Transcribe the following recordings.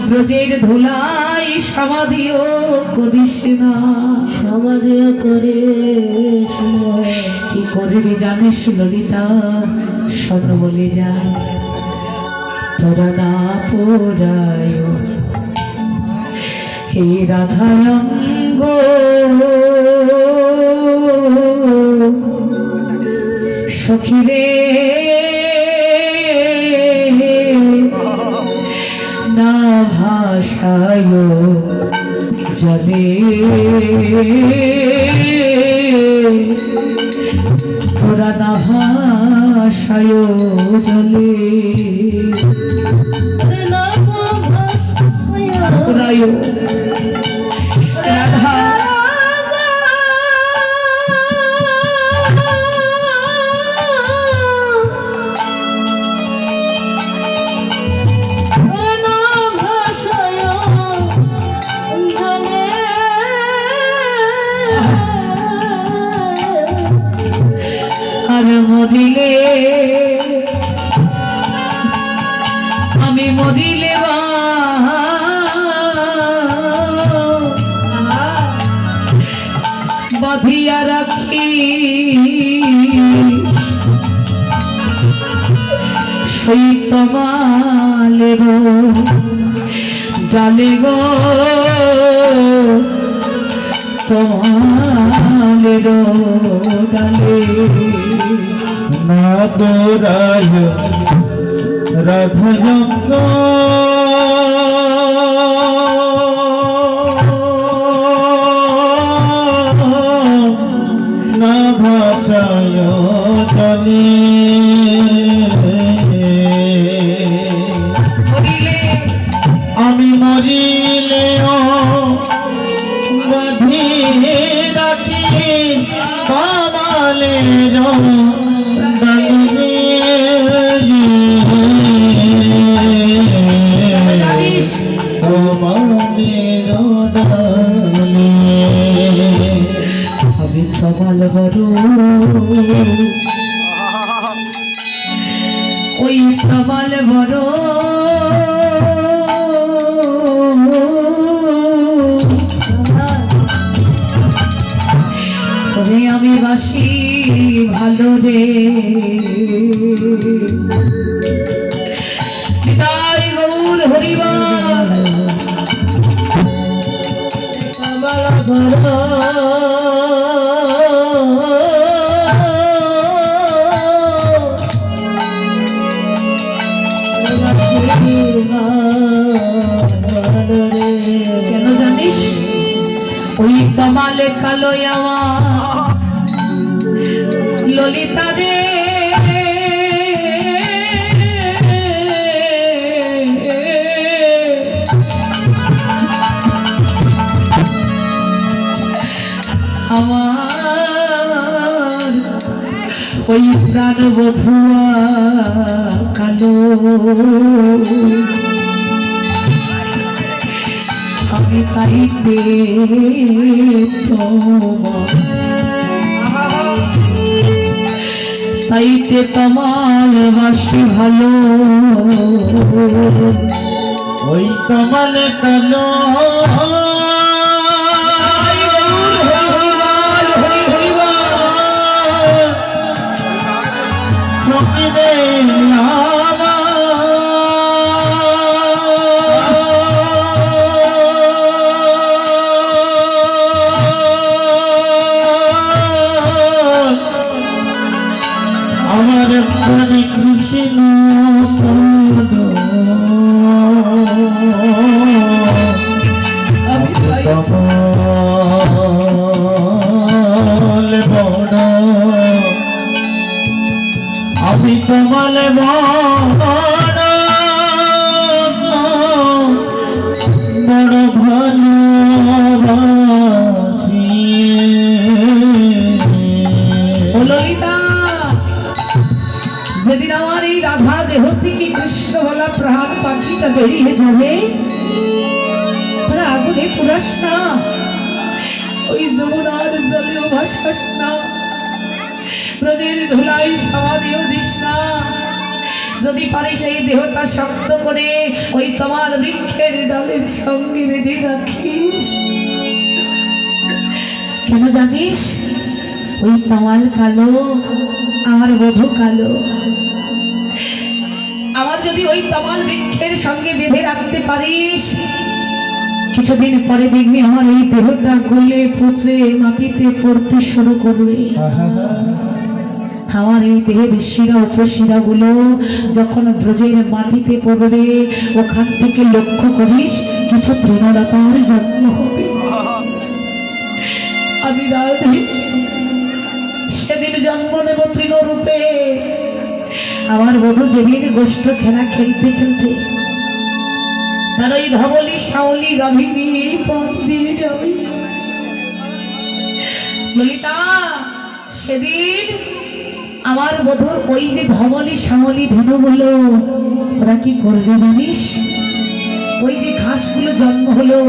ব্রজের ধুলাই সমাধিও করিস না, সমাধিও করিস না। কি করবি জানিস ললিতা, শোন বলে যায় তোরা না পোড়ায় হে রাধারঙ্গ, সখিরে না ভাষায় জলে, তোরা না ভাষায় জলে, রাধা আর মরিলে আমি মরিলে বাঁধিয়া রাখি সেই তমালের ডালে গো, তমালের ডালে না তোরায় রাধারঙ্গ, না ভাষায় জলে, আমি মরিলেও বাঁধি রাখি কমালের আমি তমাল বড়, ওই তমাল বড়, আমি বাসি ভালো রে, তাই গৌর হরিবল কেন জানিস, ওই তমালে কালো আমার ললিতা রে, আমার ওই প্রাণ বধুয়া কালো, আমি তাইতে তাইতে তোমার বাসি ভালো, ওই কমল কালো সকিরে আমার প্রাণে কৃষ্ণ কমল বড়, আমি কমল বড় বড় ভালোবাসি। ললিতা, যেদিন আমার এই রাধা দেহ থেকে কৃষ্ণ বলা প্রাণ পাখিটা বেরিয়ে যাবে, তোরা আগুনে পুরাস না, ওই যমুনার জলেও ভাসাস না, ব্রজের ধুলাই সমাধিও দিস না। যদি পারিস এই দেহটা শক্ত করে ওই তমাল বৃক্ষের ডালের সঙ্গে বেঁধে রাখিস। কেন জানিস? ওই তমাল কালো, আমার বধূ কালো। আমার যদি ওই তমাল বৃক্ষের সঙ্গে বেঁধে রাখতে পারিস, কিছুদিন পরে দেখবি আমার এই দেহটা গলে পচে মাটিতে পড়তে শুরু করবে। আমার এই দেহের শিরা উপশিরা গুলো যখন ব্রজের মাটিতে পড়বে, ওখান থেকে লক্ষ্য করিস কিছু তৃণলতার জন্ম হবে। আমি রাধে সেদিন জন্ম নেব তৃণরূপে। আমার বধূ যেদিন গোষ্ঠ খেলা খেলতে খেলতে তার ওই ধবলি শাওলি গাভিনী পথ দিয়ে যাবে। ললিতা, সেদিন আমার বধূর ওই যে ধবলি শাওলি ধেনুগুলো ওরা কি করবে জানিস? ওই যে ঘাসগুলো জন্ম হলো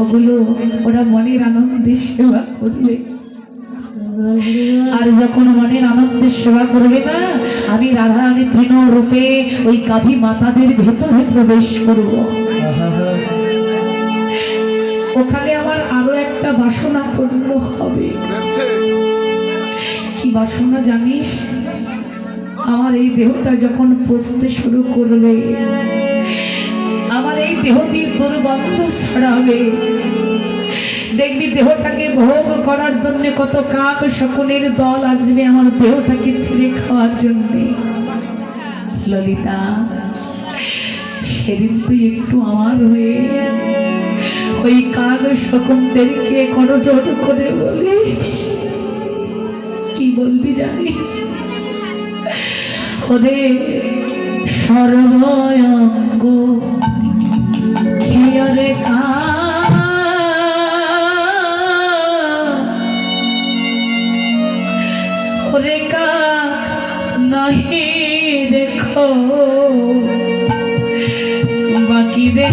ওগুলো ওরা মনের আনন্দে সেবা করবে। আর যখন মনের আনন্দে সেবা করবে না, আমি রাধারানী তৃণ রূপে ওই গাভী মাতাদের ভেতরে প্রবেশ করব। ওখানে আমার আরো একটা বাসনা পূর্ণ হবে। কি বাসনা জানিস? আমার এই দেহটা যখন পচতে শুরু করবে, আমার এই দেহ দিয়ে দুর্গন্ধ ছড়াবে, দেখবি দেহটাকে ভোগ করার জন্য কত কাক শকুনের দল আসবে আমার দেহটাকে ছিঁড়ে খাওয়ার জন্য। ললিতা, সেদিন তুই একটু আমার হয়ে ওই কাক শকুনদেরকে করজোড় করে বলিস। কি বলবি জানিস? ওদের সর্বঙ্গ খেয়রে কা রেখা নাহি রেখো বাকি রে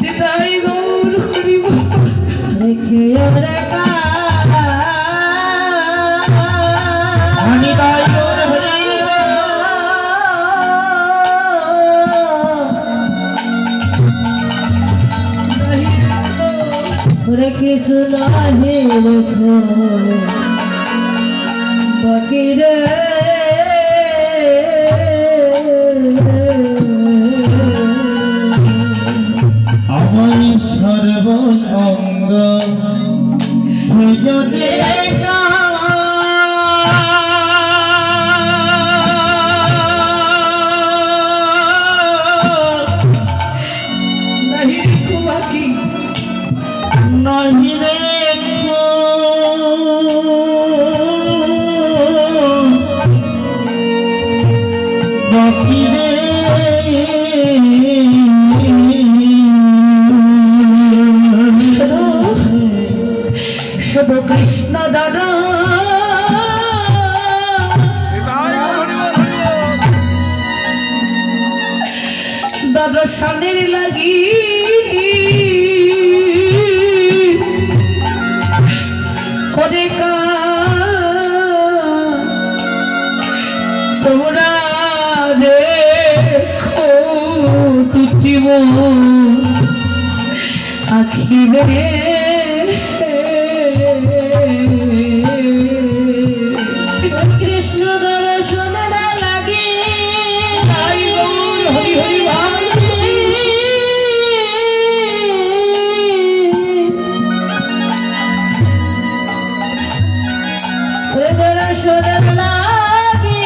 দিদাই গৌর হরিব রেখে রেখা কিছু নাহি রেখো বাকি রে আমার সর্বঙ্গ ভজনে নাহি রেখো বাকি রে শুধু কৃষ্ণ দ্বারা দর্শনের লাগি তোরা দেখো দুটি আখিরে কৃষ্ণ দর্শনের লাগি হরি হরি ভাব দর্শনের লাগি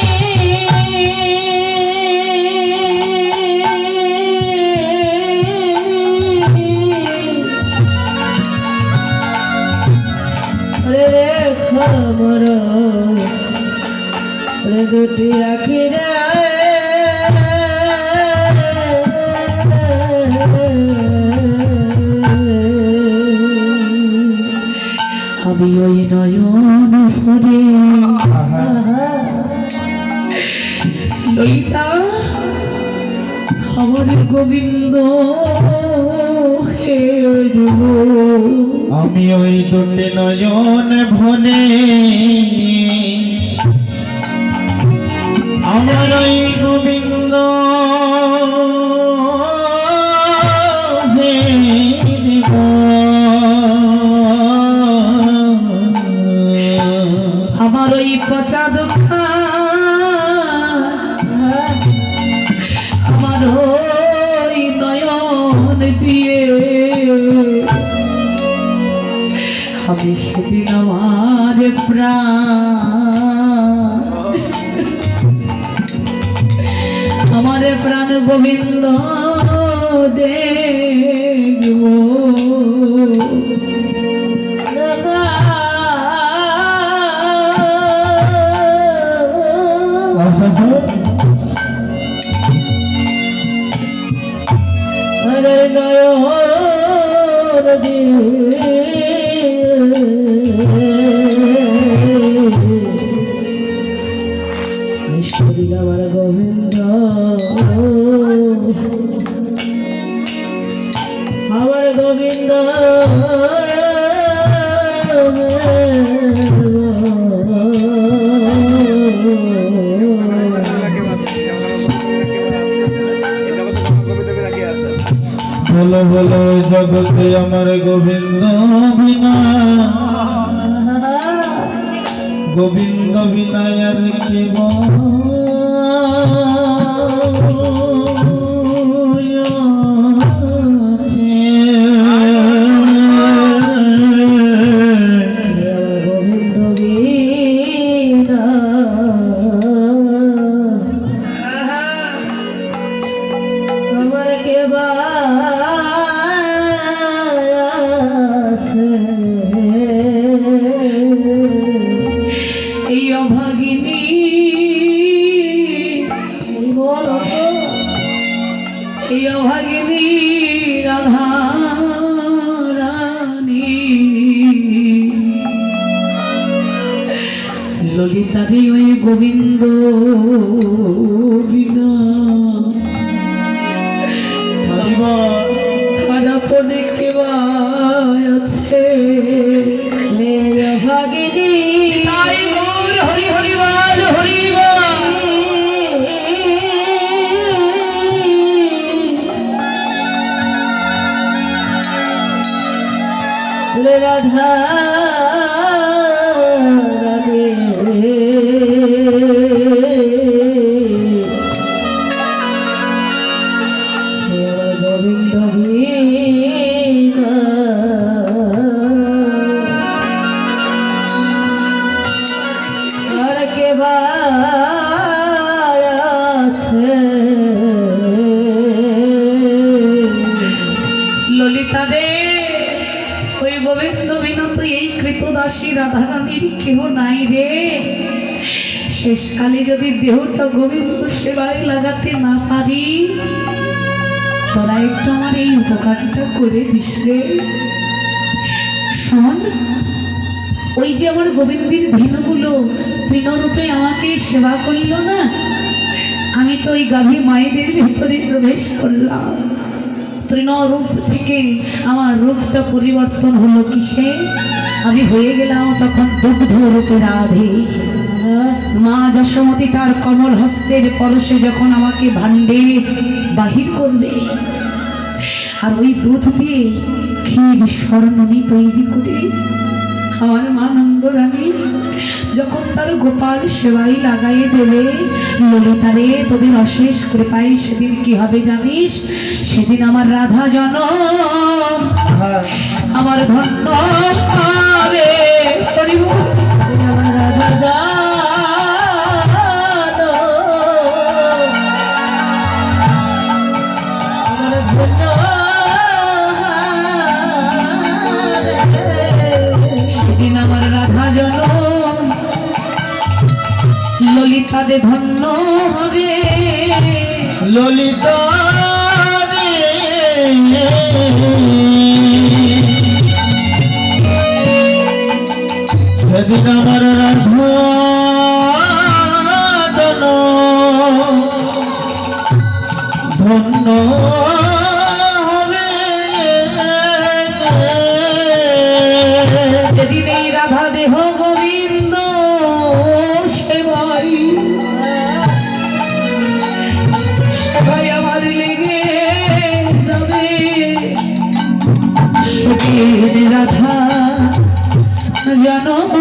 রে খবর রে দুটি আখিরে আমি ওই নয়ন ভরে ললিতা আমার গোবিন্দ হে আমি ওই দুটি নয়ন ভনে আমার ওই গোবিন্দ আমার ওই পচা দুঃখ আমার ওই নয়ন দিয়ে আমি সেদিন আমার প্রাণ গোবিন্দ দেখব আরে নয়ন সেদিন আমার গোবিন্দ আমার গোবিন্দ বলো বলো জগতে আমার গোবিন্দ বিনা গোবিন্দ বিনায়ার কেব আমার কে এই অভাগিনী এই অভাগিনী রাধা রানী ললিতারে ওই গোবিন্দ বিনা খারাপ অনেকে আছে ভাগিনী তাই গৌর হরি হরিবল হরিবল রাধা গোবিন্দ আর কে ললিতা রে ওই গোবিন্দ বিনত এই কৃতদাসী রাধারানীর কেহ নাই রে শেষকালে যদি দেহটা গোবিন্দ সেবায় লাগাতে না পারি তোরা একটু আমার এই উপকারটা করে দিস রে শোন ওই যে আমার গোবিন্দের ধীনগুলো তৃণরূপে আমাকে সেবা করলো না আমি তো ওই গাভী মায়েদের ভেতরে প্রবেশ করলাম তৃণরূপ থেকে আমার রূপটা পরিবর্তন হলো কিসে আমি হয়ে গেলাম তখন দুগ্ধ রূপে রাধে মা যশোমতী তার কমল হস্তের পরশে যখন আমাকে ভাণ্ডে বাহির করবে আর ওই দুধ দিয়ে ক্ষীর স্বর্ণনী তৈরি করে আমার মা নন্দরানী যখন তার গোপাল সেবাই লাগাই দেবে ললিতারে তোদের অশেষ কৃপায় সেদিন কি হবে জানিস সেদিন আমার রাধা জনম আমার ধন্য হবে রাধা সেদিন আমার রাধা জনম ললিতারে ধন্য হবে ললিতা সেদিন আমার রাধা ধন্য হবে নম